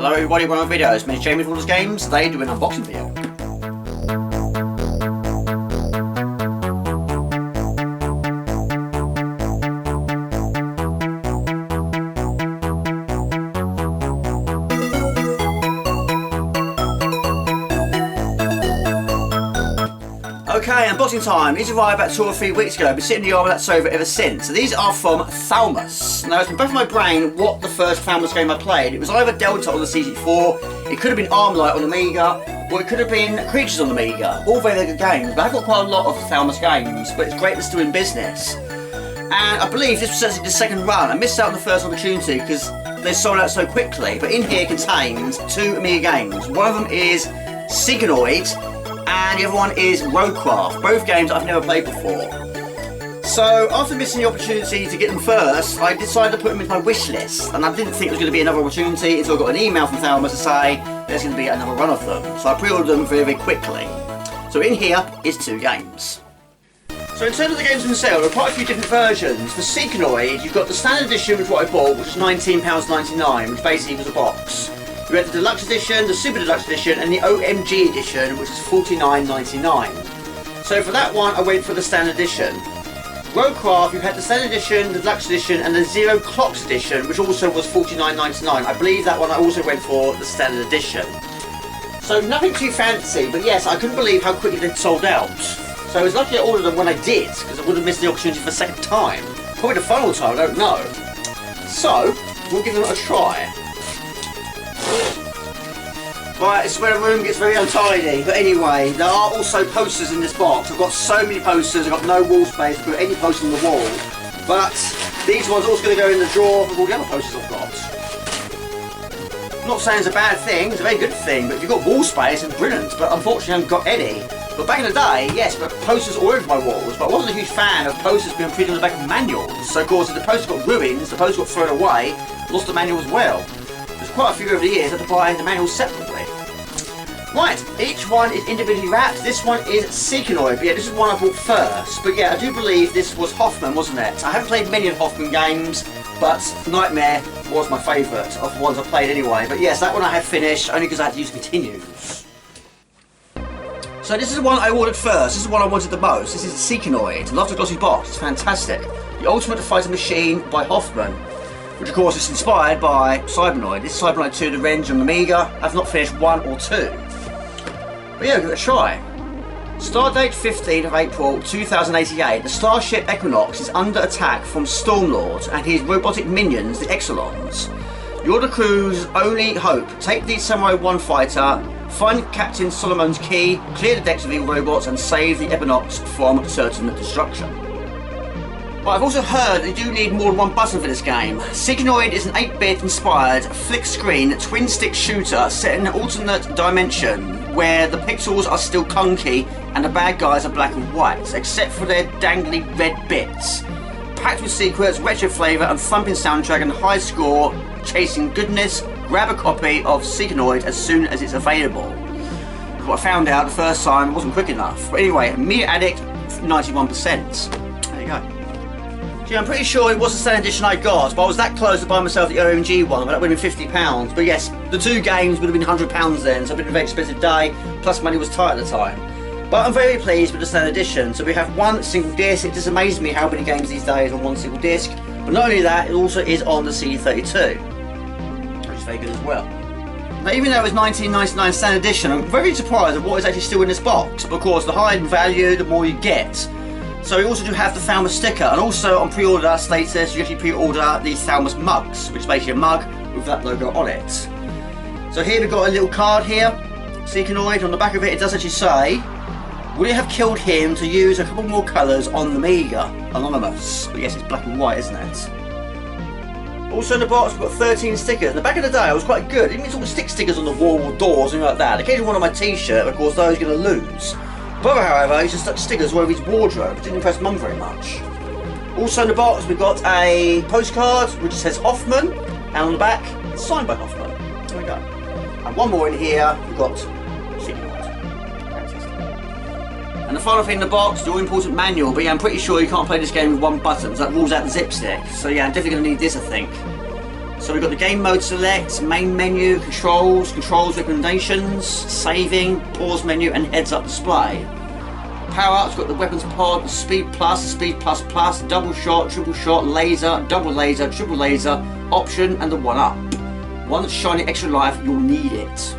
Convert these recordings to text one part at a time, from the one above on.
Hello everybody, welcome to my videos. My name is Jamie from All Games. Today do an unboxing video. Okay, unboxing time. These arrived about 2 or 3 weeks ago. I've been sitting in the arm of that sofa ever since. So these are from Thalamus. Now, it's been back in my brain what the first Thalamus game I played. It was either Delta on the CD4, it could have been Armlight on Amiga, or it could have been Creatures on Amiga. All very good games, but I've got quite a lot of Thalamus games, but it's great they're still in business. And I believe this was actually the second run. I missed out on the first opportunity because they sold out so quickly. But in here contains 2 Amiga games. One of them is Cecconoid, and the other one is Roguecraft, both games I've never played before. So after missing the opportunity to get them first, I decided to put them in my wish list, and I didn't think there was going to be another opportunity until I got an email from Thalamus to say there's going to be another run of them. So I pre-ordered them very, very quickly. So in here is 2 games. So in terms of the games themselves, there are quite a few different versions. For Cecconoid, you've got the standard edition, which is what I bought, which is £19.99, which basically was a box. You had the Deluxe Edition, the Super Deluxe Edition, and the OMG Edition, which is $49.99. So for that one, I went for the Standard Edition. Roguecraft, you had the Standard Edition, the Deluxe Edition, and the Zero Clocks Edition, which also was $49.99. I believe that one I also went for the Standard Edition. So nothing too fancy, but yes, I couldn't believe how quickly they'd sold out. So I was lucky I ordered them when I did, because I would have missed the opportunity for a second time. Probably the final time, I don't know. So, we'll give them a try. Right, this is where the room gets very untidy, but anyway, there are also posters in this box. I've got so many posters, I've got no wall space to put any posters on the wall. But these ones are also going to go in the drawer with all the other posters I've got. I'm not saying it's a bad thing, it's a very good thing, but if you've got wall space, it's brilliant, but unfortunately I haven't got any. But back in the day, yes, but posters all over my walls, but I wasn't a huge fan of posters being printed on the back of manuals. So of course, if the poster got ruined, the poster got thrown away, lost the manual as well. There's quite a few over the years I had to buy the manuals separately. Right, each one is individually wrapped. This one is Cecconoid, but yeah, this is one I bought first. But yeah, I do believe this was Hoffman, wasn't it? I haven't played many of Hoffman games, but Nightmare was my favourite of the ones I've played anyway. But yes, that one I had finished, only because I had to use continues. So this is the one I ordered first. This is the one I wanted the most. This is Cecconoid. I love the glossy box, it's fantastic. The Ultimate Fighter Machine by Hoffman, which of course is inspired by Cybernoid. This is Cybernoid 2, the Revenge on Amiga. I've not finished 1 or 2. But yeah, give it a try. Stardate 15th of April 2088. The starship Equinox is under attack from Stormlord and his robotic minions, the Exelons. You're the crew's only hope. Take the Samurai 1 fighter, find Captain Solomon's key, clear the decks of evil robots and save the Equinox from certain destruction. But I've also heard that you do need more than one button for this game. Cecconoid is an 8-bit inspired flick-screen twin-stick shooter set in an alternate dimension where the pixels are still clunky and the bad guys are black and white, except for their dangly red bits. Packed with secrets, retro flavour and thumping soundtrack and high score, chasing goodness, grab a copy of Cecconoid as soon as it's available. What I found out the first time, it wasn't quick enough. But anyway, Amiga Addict, 91%. There you go. Gee, I'm pretty sure it was the standard edition I got, but I was that close to buy myself the OMG one, but that would have been £50. But yes, the 2 games would have been £100 then, so it would have been a very expensive day, plus money was tight at the time. But I'm very pleased with the standard edition. So we have 1 single disc. It just amazes me how many games these days on 1 single disc. But not only that, it also is on the CD32, which is very good as well. Now, even though it's £19.99 standard edition, I'm very surprised at what is actually still in this box. But of course, the higher in value, the more you get. So we also do have the Thalamus sticker, and also on pre-order status, you actually pre-order the Thalamus mugs, which is basically a mug with that logo on it. So here we've got a little card here, Cecconoid. On the back of it, it does actually say, would you have killed him to use a couple more colours on the Amiga? Anonymous. But yes, it's black and white, isn't it? Also in the box, we've got 13 stickers. In the back of the day, I was quite good. It didn't sort of stick stickers on the wall or doors and like that. Occasionally one on my t-shirt, of course, those are going to lose. Brother, however, he just stuck stickers all over his wardrobe. Didn't impress Mum very much. Also in the box, we've got a postcard which says Hoffman, and on the back, it's signed by Hoffman. There we go. And one more in here, we've got Cecconoid. And the final thing in the box, the all-important manual. But yeah, I'm pretty sure you can't play this game with 1 button, so that rules out the zip stick. So yeah, I'm definitely going to need this, I think. So we've got the game mode select, main menu, controls recommendations, saving, pause menu and heads up display. Power-ups, got the weapons pod, the speed plus, the speed plus plus, double shot, triple shot, laser, double laser, triple laser, option and the one up. One that's shining extra life, you'll need it.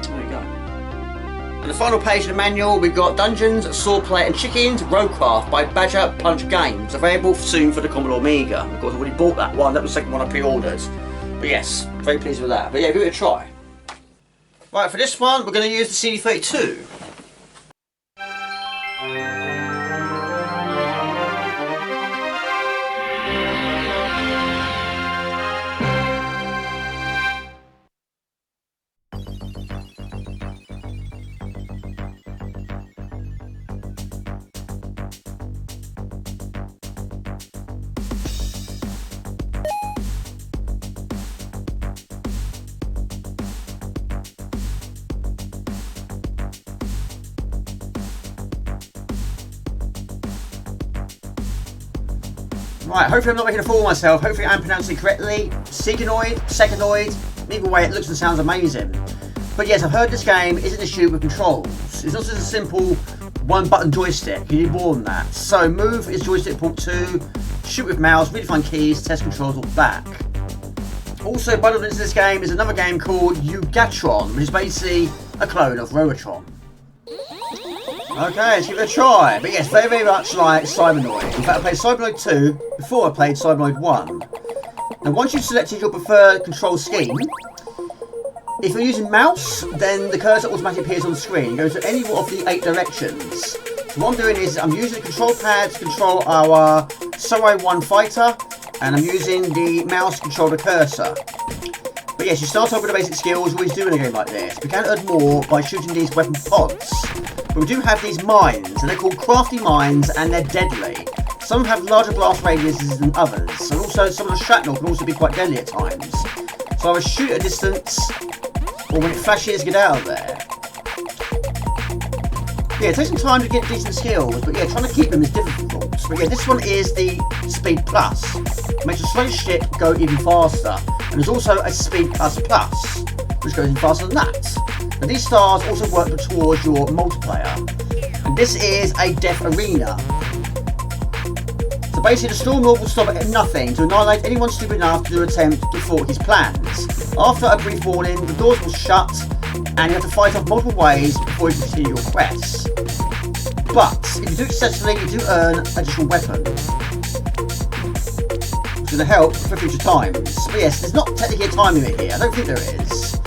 There you go. And the final page of the manual, we've got Dungeons, Swordplay and Chickens, Roguecraft by Badger Punch Games. Available soon for the Commodore Amiga. Of course, I already bought that one. That was the second one I pre-ordered. But yes, very pleased with that. But yeah, give it a try. Right, for this one, we're going to use the CD32. Right, hopefully I'm not making a fool of myself. Hopefully I'm pronouncing it correctly. Cecconoid. Either way, it looks and sounds amazing. But yes, I've heard this game isn't a shoot with controls. It's not just a simple one-button joystick. You need more than that. So move is joystick port 2, shoot with mouse, redefine keys, test controls all back. Also bundled into this game is another game called Eugatron, which is basically a clone of Roguecraft. Okay, let's give it a try. But yes, very, very much like Cecconoid. In fact, I played Cecconoid 2 before I played Cecconoid 1. Now, once you've selected your preferred control scheme, if you're using mouse, then the cursor automatically appears on the screen. It goes to any of the 8 directions. So what I'm doing is I'm using the control pad to control our Samurai 1 fighter, and I'm using the mouse to control the cursor. But yes, you start off with the basic skills, you always do in a game like this. We can earn more by shooting these weapon pods. But we do have these mines, and they're called crafty mines, and they're deadly. Some have larger blast radiuses than others, and also some of the shrapnel can also be quite deadly at times. So I would shoot at a distance, or when it flashes, get out of there. Yeah, it takes some time to get decent skills, but yeah, trying to keep them is difficult. But yeah, this one is the Speed Plus. It makes your slowest ship go even faster. And there's also a Speed Plus Plus, which goes even faster than that. Now these stars also work towards your multiplayer. And this is a death arena. So basically the storm lord will stop at nothing to annihilate anyone stupid enough to attempt to thwart his plans. After a brief warning, the doors will shut, and you have to fight off multiple ways before you can continue your quest. But if you do it successfully, you do earn additional weapons. It's going to help for future times. But yes, there's not technically a time limit here. I don't think there is.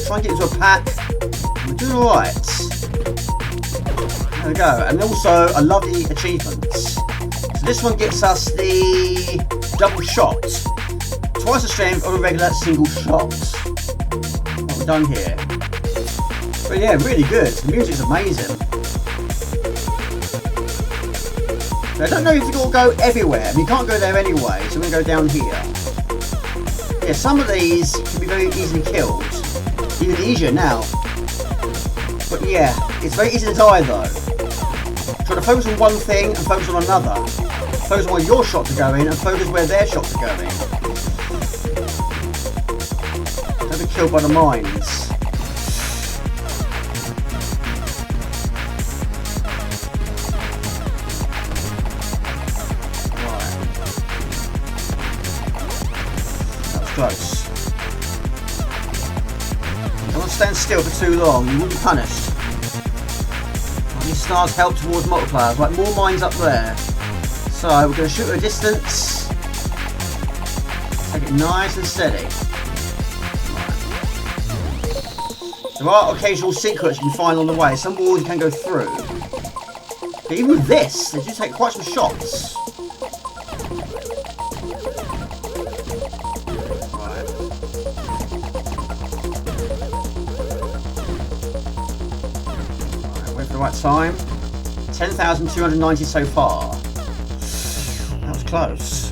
Try and get into a pack. We're doing alright. There we go. And also, I love the achievements. So this one gets us the double shot. Twice the strength of a regular single shot. What we've done here. But yeah, really good. The music's amazing. Now, I don't know if it'll go everywhere. I mean, you can't go there anyway, so we're going to go down here. Yeah, some of these can be very easily killed. Even easier now. But yeah, it's very easy to die though. Try to focus on one thing and focus on another. Focus on where your shots are going and focus where their shots are going. Don't be killed by the mines. Close. Don't stand still for too long, you will be punished. These stars help towards multipliers, like more mines up there. So we're going to shoot at a distance. Take it nice and steady. There are occasional secrets you can find on the way. Some walls you can go through. But even with this, they do take quite some shots. The right time. 10,290 so far. That was close.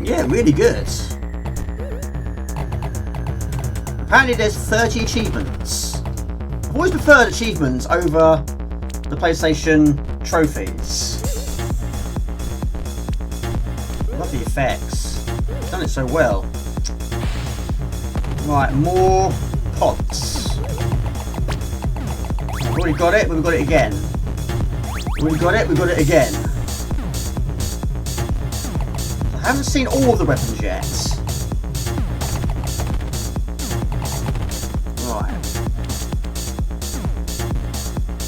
Yeah, really good. Apparently there's 30 achievements. I've always preferred achievements over the PlayStation trophies. Love the effects. Don't done it so well. Right, more pods. We've already got it, but we've got it again. We've got it, we've got it again. I haven't seen all of the weapons yet. Right.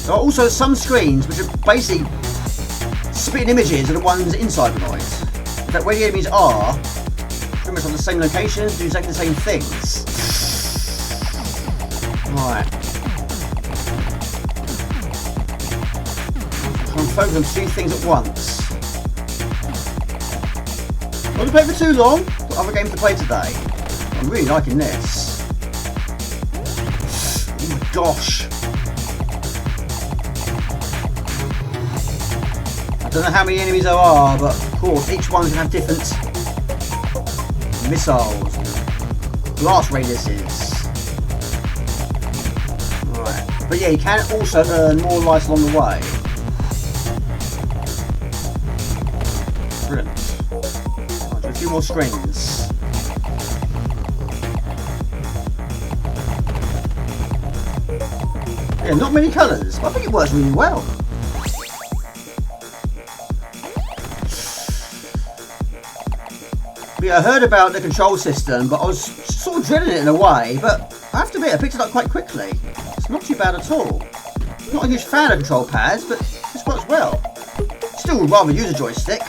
There are also some screens which are basically spitting images of the ones in Cecconoid. In fact, where the enemies are, pretty much on the same locations, do exactly the same things. Right. Try and focus on two things at once. Not to play for too long. Got other games to play today. I'm really liking this. Oh my gosh. I don't know how many enemies there are, but of course each one can have different missiles, blast radiuses. Right. But yeah, you can also earn more life along the way. Brilliant. I'll do a few more screens. Yeah, not many colours, but I think it works really well. Yeah, I heard about the control system, but I was sort of dreading it in a way, but I have to admit I picked it up quite quickly. It's not too bad at all. Not a huge fan of control pads, but this works well. Still would rather use a joystick,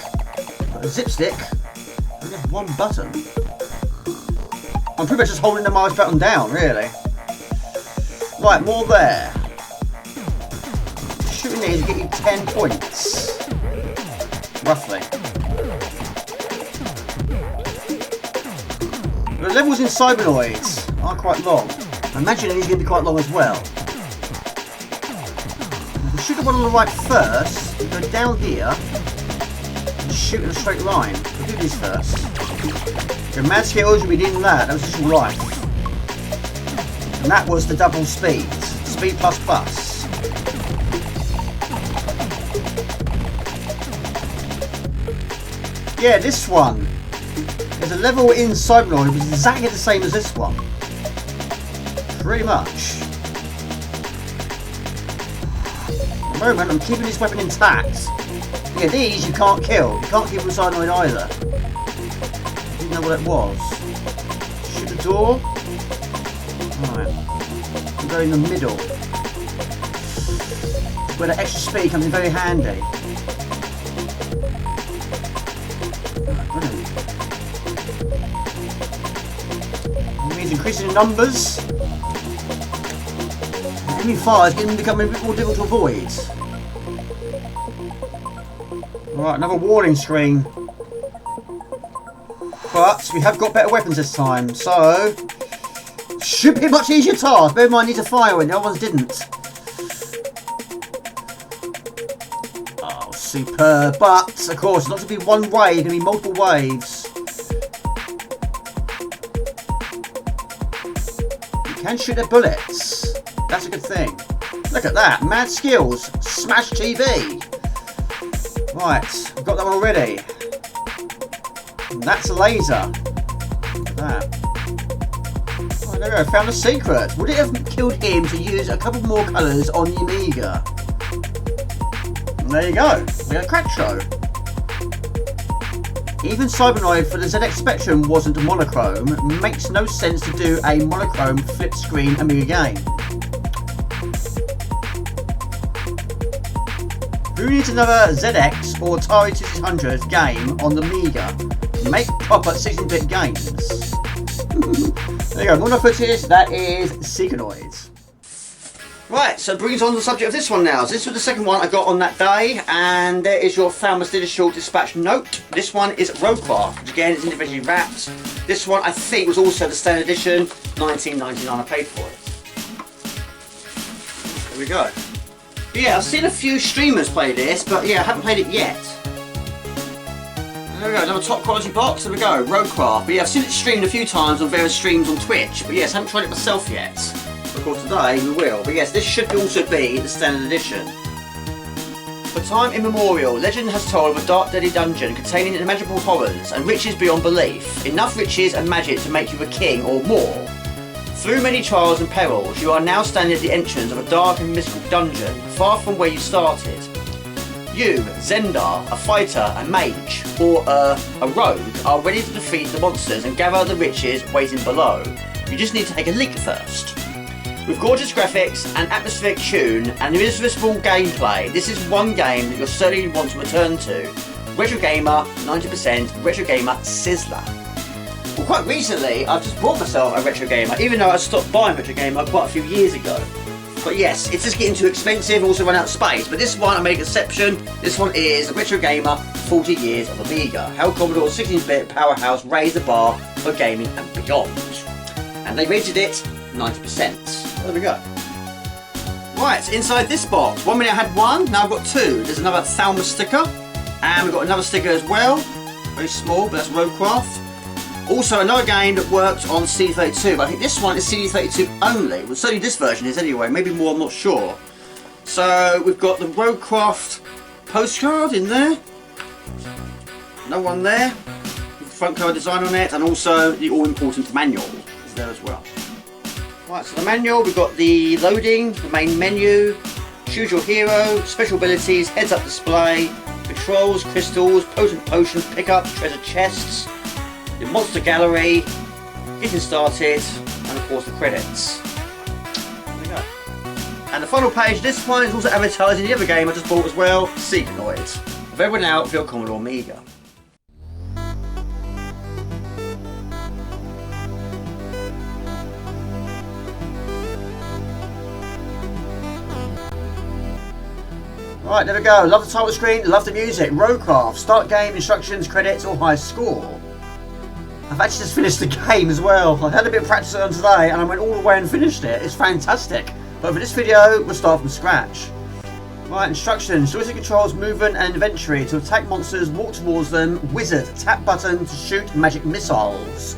but a zip stick, and just one button. I'm pretty much just holding the mouse button down, really. Right, more there. Shooting these will get you 10 points. Roughly. The levels in Cecconoid are quite long. I imagine these are going to be quite long as well. We shoot the one on the right first, go down here, and shoot in a straight line. We'll do these first. The mad skills, we did that was just right. And that was the double speed. Speed plus plus. Yeah, this one. There's a level in Cecconoid which is exactly the same as this one. Pretty much. At the moment I'm keeping this weapon intact. Yeah, these you can't kill. You can't kill with Cecconoid either. I didn't know what it was. Shoot the door. Alright. I'm going in the middle. Where the extra speed comes in very handy. Brilliant. Increasing in numbers. Enemy fire is becoming a bit more difficult to avoid. Alright, another warning screen. But we have got better weapons this time, so should be a much easier task. Bear in mind, I need to fire when the other ones didn't. Oh, superb. But, of course, not to be one wave, it's going to be multiple waves. Can shoot their bullets. That's a good thing. Look at that. Mad skills. Smash TV. Right. We've got that one already. And that's a laser. Look at that. Oh, there we go. Found a secret. Would it have killed him to use a couple more colours on the Amiga? And there you go. We got a crack show. Even Cecconoid for the ZX Spectrum wasn't monochrome. Makes no sense to do a monochrome flip screen Amiga game. Who needs another ZX or Atari 2600 game on the Amiga? Make proper 16-bit games. There you go, more footage, that is Cecconoid. Right, so brings on the subject of this one now. So this was the second one I got on that day, and there is your Thalamus digital dispatch note. This one is Roguecraft, which again is individually wrapped. This one I think was also the standard edition, $19.99 I paid for it. There we go. But yeah, I've seen a few streamers play this, but yeah, I haven't played it yet. There we go, another top quality box, there we go, Roguecraft. But yeah, I've seen it streamed a few times on various streams on Twitch, but yes, I haven't tried it myself yet. Of course today we will, but yes, this should also be the standard edition. For time immemorial, legend has told of a dark, deadly dungeon containing unimaginable horrors and riches beyond belief. Enough riches and magic to make you a king or more. Through many trials and perils, you are now standing at the entrance of a dark and mystical dungeon, far from where you started. You, Zendar, a fighter, a mage, or a rogue, are ready to defeat the monsters and gather the riches waiting below. You just need to take a leap first. With gorgeous graphics, an atmospheric tune, and irresistible gameplay, this is one game that you'll certainly want to return to. Retro Gamer, 90%, Retro Gamer Sizzler. Well, quite recently, I've just bought myself a Retro Gamer, even though I stopped buying Retro Gamer quite a few years ago. But yes, it's just getting too expensive and also run out of space. But this one, I made an exception. This one is Retro Gamer 40 Years of Amiga. How Commodore 16-bit powerhouse raised the bar for gaming and beyond. And they rated it 90%. There we go. Right, inside this box, 1 minute I had one, now I've got two. There's another Thalamus sticker, and we've got another sticker as well. Very small, but that's Roguecraft. Also another game that worked on CD32, but I think this one is CD32 only. Well, certainly this version is anyway, maybe more, I'm not sure. So we've got the Roguecraft postcard in there. Another one there, with the front cover design on it, and also the all-important manual is there as well. Right, so the manual, we've got the loading, the main menu, choose your hero, special abilities, heads up display, controls, crystals, potent potions, pickups, treasure chests, the monster gallery, getting started, and of course the credits. There we go. And the final page of this one is also advertising the other game I just bought as well, Cecconoid. Available now for your Commodore Amiga. Right, there we go. Love the title screen, love the music. Roguecraft, start game, instructions, credits, or high score. I've actually just finished the game as well. I had a bit of practice on today and I went all the way and finished it. It's fantastic. But for this video, we'll start from scratch. Right, instructions. Joystick controls movement and inventory. To attack monsters, walk towards them. Wizard, tap button to shoot magic missiles.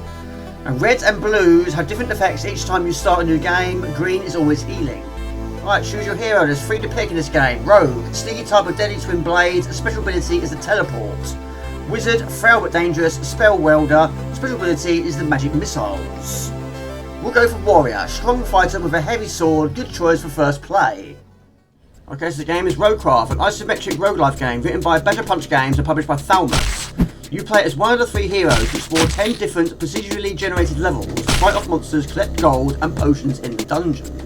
And reds and blues have different effects each time you start a new game. Green is always healing. Right, choose your hero. There's 3 to pick in this game. Rogue, sneaky type with deadly twin blades. A special ability is the teleport. Wizard, frail but dangerous. Spell welder. Special ability is the magic missiles. We'll go for warrior, strong fighter with a heavy sword. Good choice for first play. Okay, so the game is Roguecraft, an isometric roguelike game written by Badger Punch Games and published by Thalamus. You play as one of the 3 heroes to explore 10 different procedurally generated levels, fight off monsters, collect gold and potions in the dungeon.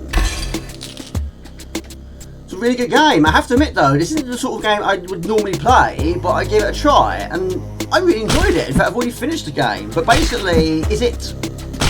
It's a really good game. I have to admit though, this isn't the sort of game I would normally play, but I gave it a try and I really enjoyed it. In fact, I've already finished the game. But basically, is it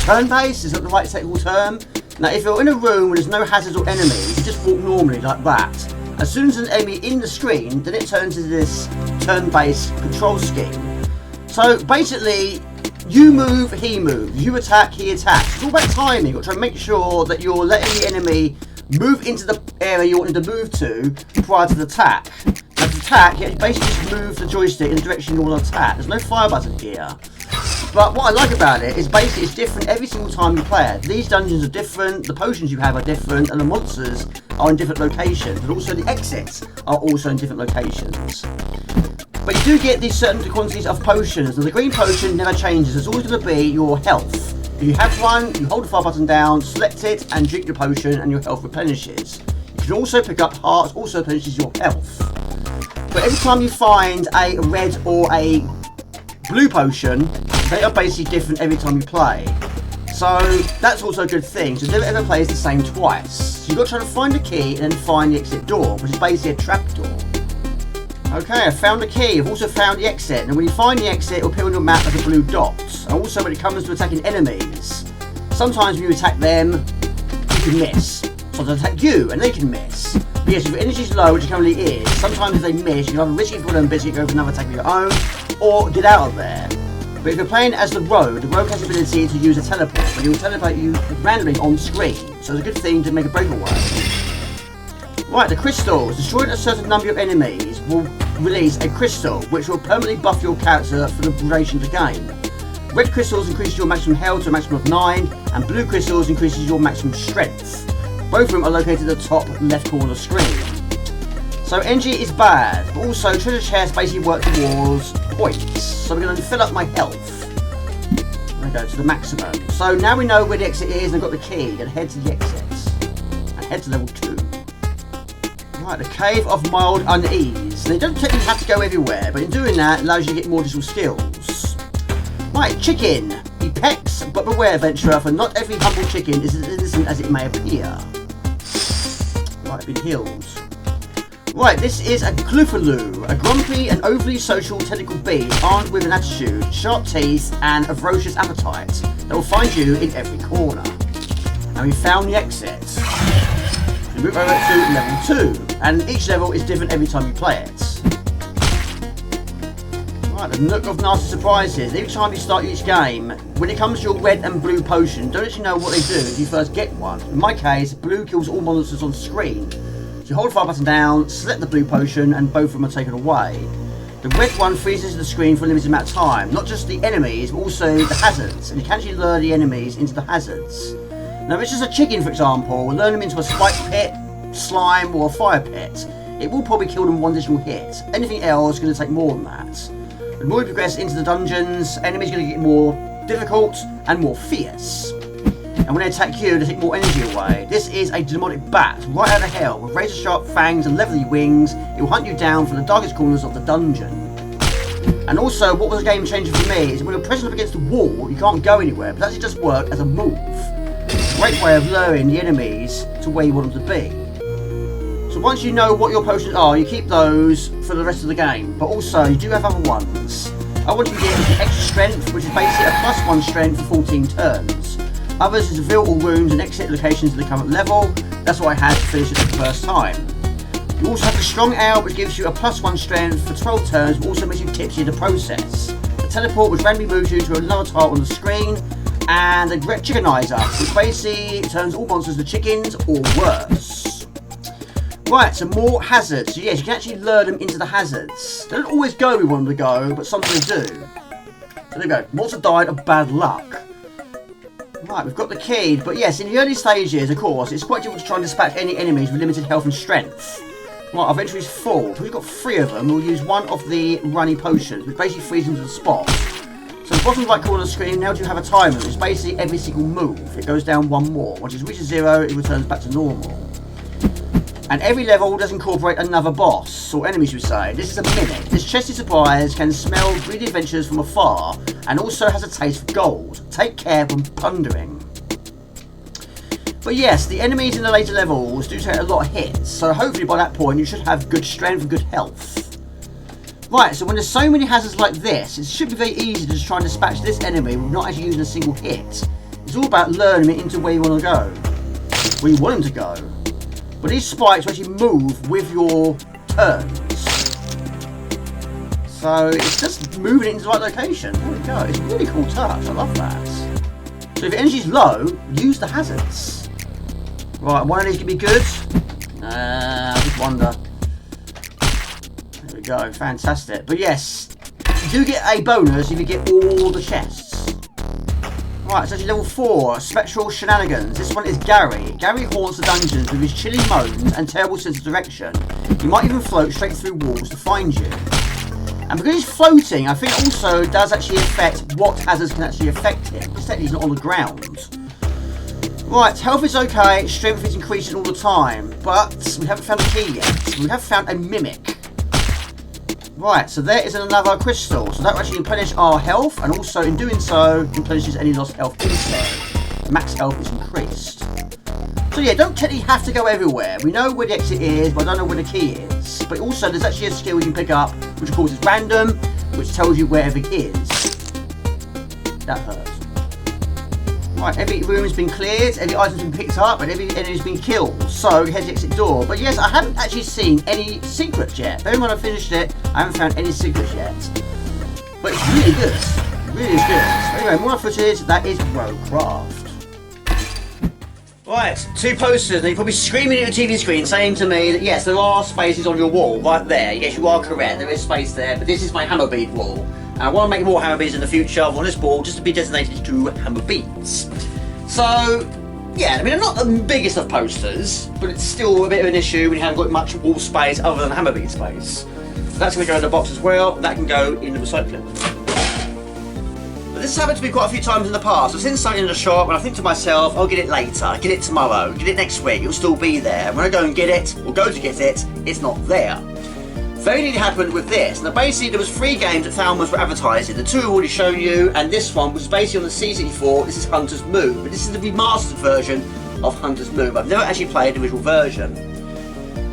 turn-based? Is that the right technical term? Now, if you're in a room where there's no hazards or enemies, you just walk normally like that. As soon as an enemy in the screen, then it turns into this turn-based control scheme. So basically, you move, he moves. You attack, he attacks. It's all about timing. You've got to try and make sure that you're letting the enemy move into the area you want him to move to prior to the attack. Now to attack, you basically just move the joystick in the direction you want to attack. There's no fire button here. But what I like about it is basically it's different every single time you play it. These dungeons are different, the potions you have are different, and the monsters are in different locations, but also the exits are also in different locations. But you do get these certain quantities of potions, and the green potion never changes. It's always going to be your health. If you have one, you hold the fire button down, select it, and drink your potion, and your health replenishes. You can also pick up hearts, also replenishes your health. But every time you find a red or a blue potion, they are basically different every time you play. So that's also a good thing. So never ever plays the same twice. So you've got to try to find a key and then find the exit door, which is basically a trapdoor. Okay, I've found the key. I've also found the exit. And when you find the exit, it will appear on your map as a blue dot. And also when it comes to attacking enemies, sometimes when you attack them, you can miss. Sometimes they attack you and they can miss. But yes, if your energy is low, which it currently is, sometimes if they miss, you can either risk it for them, basically go for another attack of your own, or get out of there. But if you're playing as the Rogue has the ability to use a teleport, but he will teleport you randomly on screen. So it's a good thing to make a breakaway. Right, the crystals. Destroying a certain number of enemies will release a crystal, which will permanently buff your character for the duration of the game. Red crystals increase your maximum health to a maximum of 9, and blue crystals increases your maximum strength. Both of them are located at the top left corner of the screen. So energy is bad, but also treasure chests basically work towards points. So we're going to fill up my health. I'm going to go to the maximum. So now we know where the exit is and I've got the key. Going to head to the exit. And head to level 2. Right, the Cave of Mild Unease. They don't technically have to go everywhere, but in doing that, it allows you to get more additional skills. Right, chicken. He pecks, but beware, adventurer, for not every humble chicken is as innocent as it may appear. Right, been healed. Right, this is a Clufaloo, a grumpy and overly social tentacle beast armed with an attitude, sharp teeth, and a ferocious appetite that will find you in every corner. Now we found the exit. We move over to level 2, and each level is different every time you play it. Right, the Nook of Nasty Surprises. Every time you start each game, when it comes to your red and blue potion, don't actually know what they do if you first get one. In my case, blue kills all monsters on screen. So you hold the fire button down, select the blue potion, and both of them are taken away. The red one freezes the screen for a limited amount of time, not just the enemies, but also the hazards, and you can actually lure the enemies into the hazards. Now if it's just a chicken, for example, we'll lure them into a spike pit, slime, or a fire pit. It will probably kill them with one additional hit. Anything else is going to take more than that. The more you progress into the dungeons, enemies are going to get more difficult and more fierce. And when they attack you, they take more energy away. This is a demonic bat, right out of hell, with razor sharp fangs and leathery wings. It will hunt you down from the darkest corners of the dungeon. And also, what was a game changer for me is when you're pressing up against the wall, you can't go anywhere, but that's just work as a move. It's a great way of luring the enemies to where you want them to be. So once you know what your potions are, you keep those for the rest of the game. But also, you do have other ones. I want you to get the extra strength, which is basically a +1 strength for 14 turns. Others is reveal all rooms and exit locations at the current level. That's what I had to finish it the first time. You also have the strong ale, which gives you a +1 strength for 12 turns, but also makes you tipsy in the process. The teleport, which randomly moves you to another tile on the screen. And the chickenizer, which basically turns all monsters into chickens or worse. Right, so more hazards. So yes, you can actually lure them into the hazards. They don't always go where we want them to go, but sometimes they do. So there we go. Monster died of bad luck. Right, we've got the key, but yes, in the early stages, of course, it's quite difficult to try and dispatch any enemies with limited health and strength. Right, our inventory is full. We've got 3 of them. We'll use one of the runny potions, which basically frees them to the spot. So the bottom right corner of the screen, now do have a timer. It's basically every single move. It goes down 1 more. Once it reaches 0, it returns back to normal. And every level does incorporate another boss, or enemy should we say. This is a mimic. This chesty surprise can smell greedy adventures from afar, and also has a taste for gold. Take care when plundering. But yes, the enemies in the later levels do take a lot of hits, so hopefully by that point you should have good strength and good health. Right, so when there's so many hazards like this, it should be very easy to just try and dispatch this enemy with not actually using a single hit. It's all about luring it into where you want to go, where you want him to go. But these spikes will actually move with your turns. So it's just moving it into the right location. There we go. It's a really cool touch. I love that. So if your energy's low, use the hazards. Right, one of these can be good. I just wonder. There we go. Fantastic. But yes, you do get a bonus if you get all the chests. Right, it's actually level 4, Spectral Shenanigans. This one is Gary. Gary haunts the dungeons with his chilling moans and terrible sense of direction. He might even float straight through walls to find you. And because he's floating, I think it also does actually affect what hazards can actually affect him. Because technically he's not on the ground. Right, health is okay, strength is increasing all the time. But we haven't found a key yet. We have found a mimic. Right, so there is another crystal. So that will actually replenish our health, and also in doing so, replenishes any lost health also. Max health is increased. So yeah, don't technically have to go everywhere. We know where the exit is, but I don't know where the key is. But also, there's actually a skill you can pick up, which of course is random, which tells you where everything is. That hurts. Right, every room has been cleared, every item's been picked up, and every enemy's been killed. So, here's the exit door. But yes, I haven't actually seen any secrets yet. Even when I finished it, I haven't found any secrets yet. But it's really good. It really is good. So anyway, more footage, that is Roguecraft. Right, 2 posters. Now you're probably screaming at your TV screen saying to me that yes, there are spaces on your wall, right there. Yes, you are correct, there is space there, but this is my hammer bead wall. And I want to make more hammer beads in the future on this wall just to be designated to hammer beads. So, yeah, I mean, they're not the biggest of posters, but it's still a bit of an issue when you haven't got much wall space other than hammer bead space. So that's going to go in the box as well. That can go in the recycling. But this has happened to me quite a few times in the past. I've seen something in the shop and I think to myself, I'll get it later, get it tomorrow, get it next week, it'll still be there. And when I go and get it, or go to get it, it's not there. Very nearly happened with this. Now basically there was 3 games that Thalamus were advertising. The 2 I've already shown you, and this one was basically on the CD34. This is Hunter's Moon, but this is the remastered version of Hunter's Moon. I've never actually played the original version.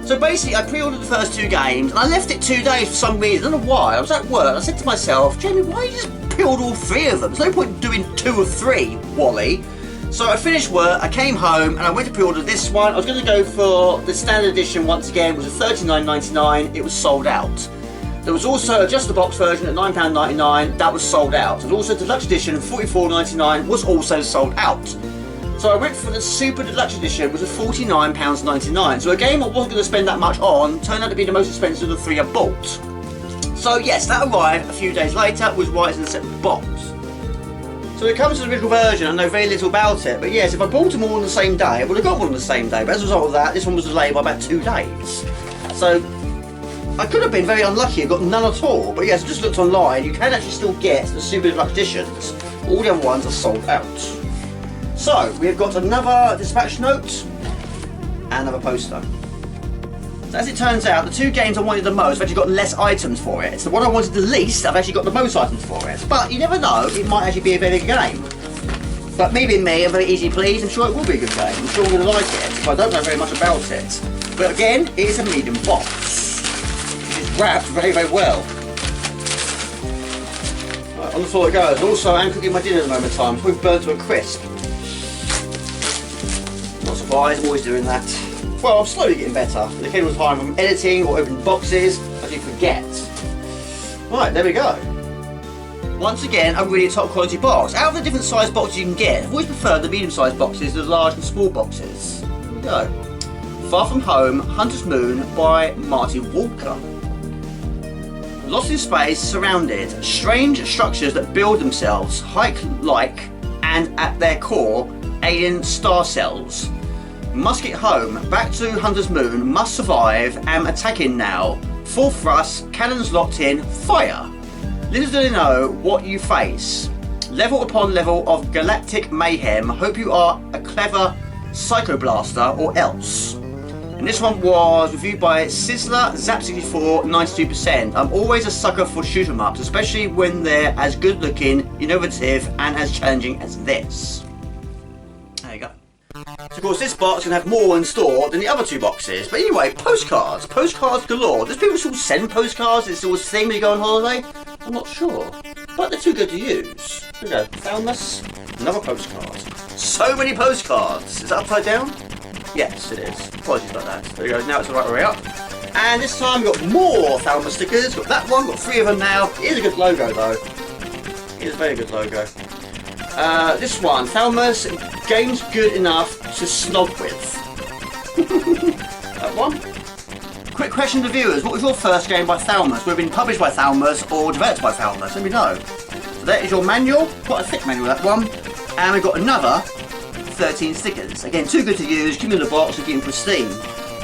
So basically I pre-ordered the first 2 games and I left it 2 days for some reason. I don't know why. I was at work and I said to myself, Jamie, why you just pre-order all 3 of them? There's no point doing 2 or 3, Wally. So I finished work, I came home and I went to pre-order this one. I was going to go for the standard edition once again. It was a $39.99. It was sold out. There was also just the box version at £9.99. That was sold out. There was also deluxe edition, $44.99, was also sold out. So I went for the super deluxe edition, which was £49.99. So a game I wasn't going to spend that much on turned out to be the most expensive of the 3 I bought. So yes, that arrived a few days later, was why it's in a separate box. So it comes to the original version, I know very little about it, but yes, if I bought them all on the same day, I would have got one on the same day, but as a result of that, this one was delayed by about 2 days. So, I could have been very unlucky and got none at all, but yes, I just looked online, you can actually still get the Super Deluxe editions. All the other ones are sold out. So, we've got another dispatch note, and another poster. So as it turns out, the 2 games I wanted the most, I've actually got less items for it. It's the one I wanted the least, I've actually got the most items for it. But you never know, it might actually be a very good game. But me being me, I'm very easy pleased, I'm sure it will be a good game. I'm sure I'm going to like it, but I don't know very much about it. But again, it is a medium box. It's wrapped very, very well. Right, on the floor it goes. Also, I'm cooking my dinner at the moment in time, so we've burnt to a crisp. Not surprised, I'm always doing that. Well, I'm slowly getting better. The kid was time from editing or opening boxes, I do forget. Right, there we go. Once again, a really top quality box. Out of the different size boxes you can get, I've always preferred the medium sized boxes to the large and small boxes. There we go. Far From Home, Hunter's Moon by Marty Walker. Lost in space, surrounded, strange structures that build themselves, hike-like, and at their core, alien star cells. Must get home, back to Hunter's Moon, must survive, am attacking now. Full thrust, cannons locked in, fire. Little do they know what you face. Level upon level of galactic mayhem, hope you are a clever psychoblaster or else. And this one was reviewed by Sizzler Zap64, 92%. I'm always a sucker for shoot 'em ups, especially when they're as good looking, innovative, and as challenging as this. There you go. So of course this box can have more in store than the other 2 boxes. But anyway, postcards. Postcards galore. Does people still send postcards? Is it still a thing when you go on holiday? I'm not sure. But they're too good to use. Here we go. Thalamus. Another postcard. So many postcards. Is that upside down? Yes, it is. Apologies about that. There we go. Now it's the right way up. And this time we've got more Thalamus stickers. Got that one. Got 3 of them now. It is a good logo though. It is a very good logo. This one, Thalamus, game's good enough to snog with. That one. Quick question to viewers, what was your first game by Thalamus? Would have been published by Thalamus or developed by Thalamus? Let me know. So that is your manual, quite a thick manual that one. And we've got another 13 stickers. Again, too good to use, keep them in the box and keep them pristine.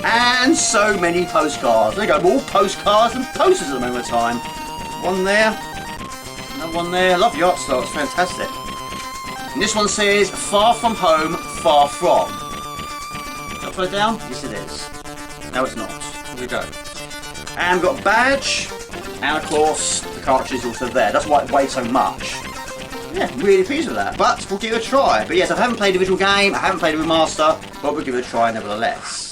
And so many postcards. There you go, more postcards than posters at the moment of time. One there, another one there. I love the art style, it's fantastic. And this one says, Far From Home, Far From. Upside down? Yes it is. No it's not. Here we go. And we've got a badge, and of course the cartridge is also there. That's why it weighs so much. Yeah, really pleased with that. But we'll give it a try. But yes, I haven't played the original game, I haven't played the remaster, but we'll give it a try nevertheless.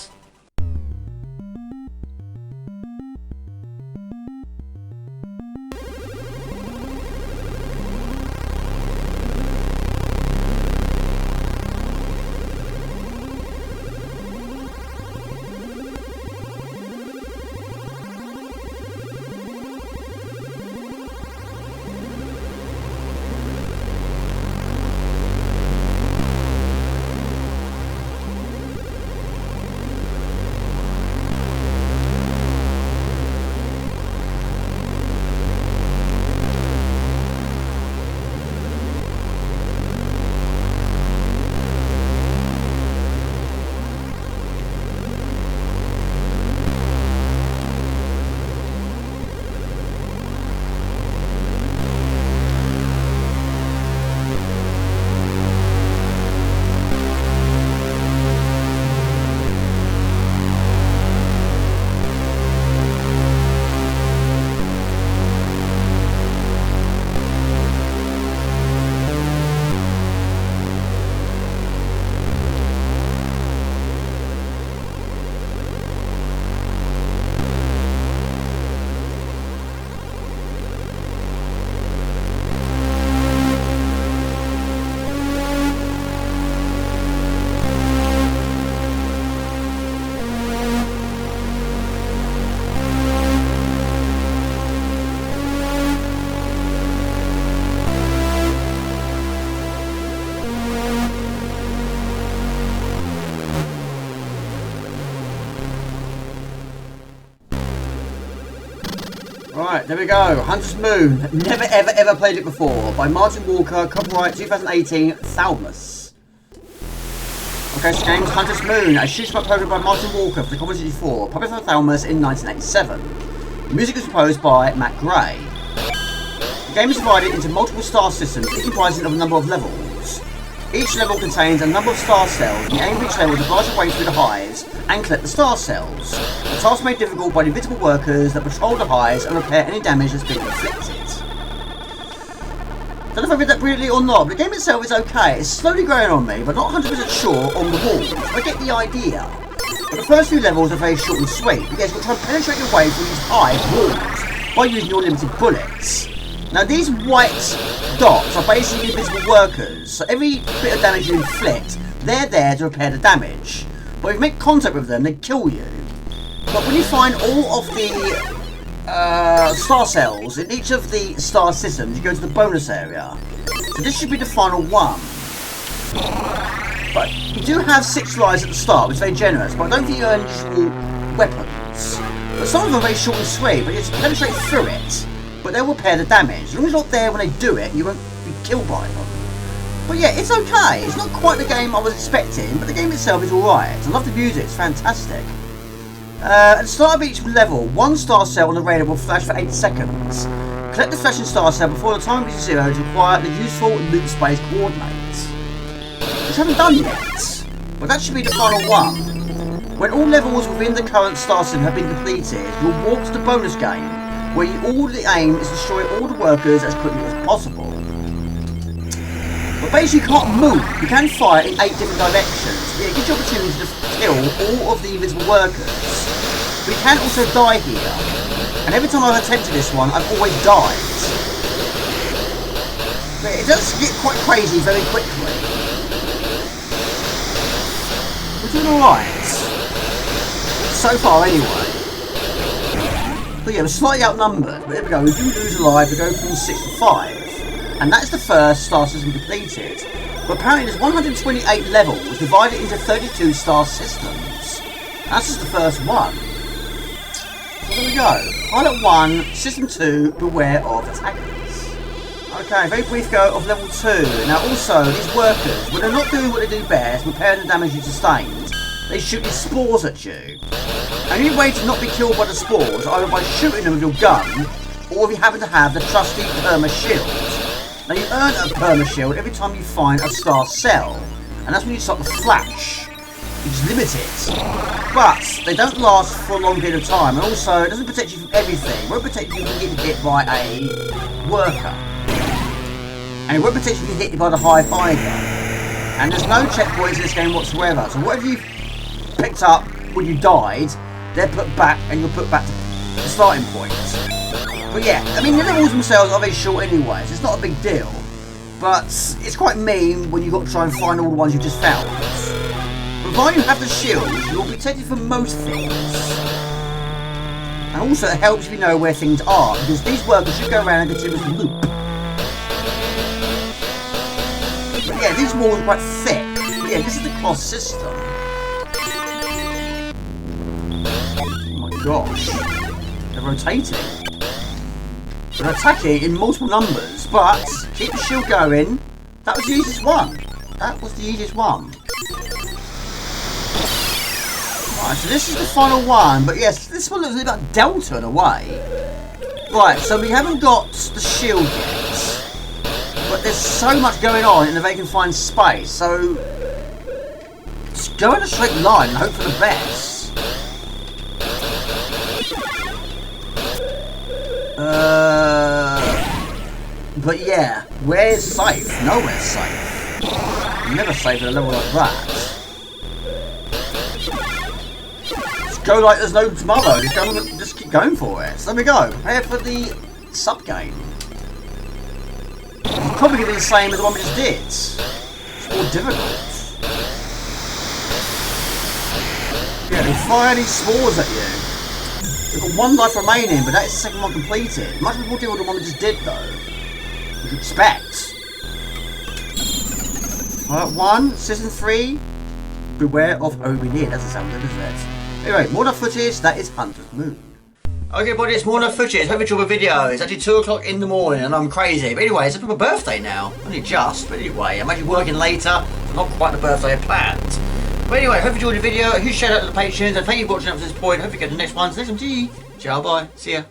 Alright, there we go. Hunter's Moon. Never ever ever played it before. By Martin Walker, copyright 2018, Thalamus. Okay, so game's Hunter's Moon, a shoot-em-up program by Martin Walker for the Commodore 64, published by Thalamus in 1987. The music was composed by Matt Gray. The game is divided into multiple star systems, each comprising of a number of levels. Each level contains a number of star cells, and the aim of each level is to blast your way through the hives and collect the star cells. The task made difficult by the invisible workers that patrol the hives and repair any damage that's been inflicted. I don't know if I read that brilliantly or not, but the game itself is okay. It's slowly growing on me, but not 100% sure on the walls. I get the idea. But the first few levels are very short and sweet, but yes, you've got to try and penetrate your way through these hive walls by using your limited bullets. Now these white dots are basically invisible workers, so every bit of damage you inflict, they're there to repair the damage. But if you make contact with them, they kill you. But when you find all of the star cells in each of the star systems, you go to the bonus area. So this should be the final one. But you do have 6 lives at the start, which is very generous, but I don't think you earn useful weapons. But some of them are very short and sweet, but you have to penetrate through it. But they'll repair the damage. As long as you're not there when they do it, you won't be killed by them. But yeah, it's okay. It's not quite the game I was expecting, but the game itself is alright. I love the music, it's fantastic. At the start of each level, 1 star cell on the radar will flash for 8 seconds. Collect the flashing star cell before the time reaches 0 to acquire the useful loot space coordinates. Which I haven't done yet, but that should be the final one. When all levels within the current star system have been completed, you'll walk to the bonus game, where all the aim is to destroy all the workers as quickly as possible. But basically you can't move, you can fire in 8 different directions. It gives you the opportunity to kill all of the invisible workers. But you can also die here. And every time I've attempted this one, I've always died. But it does get quite crazy very quickly. We're doing alright. So far anyway. But yeah, we're slightly outnumbered, but there we go, we do lose a life, we go from 6 to 5. And that's the first star system completed. But apparently there's 128 levels divided into 32 star systems. That's just the first one. So there we go. Pilot 1, System 2, beware of attackers. Okay, very brief go of level 2. Now also, these workers, when they're not doing what they do best, repairing the damage you sustained, they shoot these spores at you. And the only way to not be killed by the spores, either by shooting them with your gun, or if you happen to have the trusty perma shield. Now you earn a perma shield every time you find a star cell, and that's when you start the flash, which is limited. But they don't last for a long period of time, and also it doesn't protect you from everything. It won't protect you from getting hit by a worker. And it won't protect you from getting hit by the hive either. And there's no checkpoints in this game whatsoever, so whatever you've picked up when you died, they're put back and you're put back to the starting point. But yeah, I mean the levels themselves are very short anyway, so it's not a big deal. But it's quite mean when you've got to try and find all the ones you just found. Provided you have the shield, you'll be protected from most things. And also it helps if you know where things are, because these workers should go around and continuously loop. But yeah, these walls are quite thick. But yeah, this is the cross system. Gosh, they're rotating. They're attacking in multiple numbers, but keep the shield going. That was the easiest one. That was the easiest one. Right, so this is the final one, but yes, this one looks a bit like Delta in a way. Right, so we haven't got the shield yet, but there's so much going on in the very confined space, so just go in a straight line and hope for the best. But yeah, where's safe? Nowhere's safe. You're never safe at a level like that. Just go like there's no tomorrow. Just keep going for it. So there we go. Prepare for the sub game. It's probably going to be the same as the one we just did. It's more difficult. Yeah, they fire these spores at you. We've got 1 life remaining, but that is the second one completed. Much more difficult than the one we just did, though. Would you expect? Part 1, System 3, beware of Obi-Wan. Doesn't sound good, does it? Anyway, more footage, that is Hunter's Moon. Okay, buddy, it's more than footage. Hope you enjoyed the video. It's actually 2 o'clock in the morning and I'm crazy. But anyway, it's my birthday now. Only just, but anyway, I'm actually working later. Not quite the birthday I planned. But anyway, hope you enjoyed the video. A huge shout out to the patrons and thank you for watching up to this point. Hope you get the next one. Next one, ciao, bye. See ya.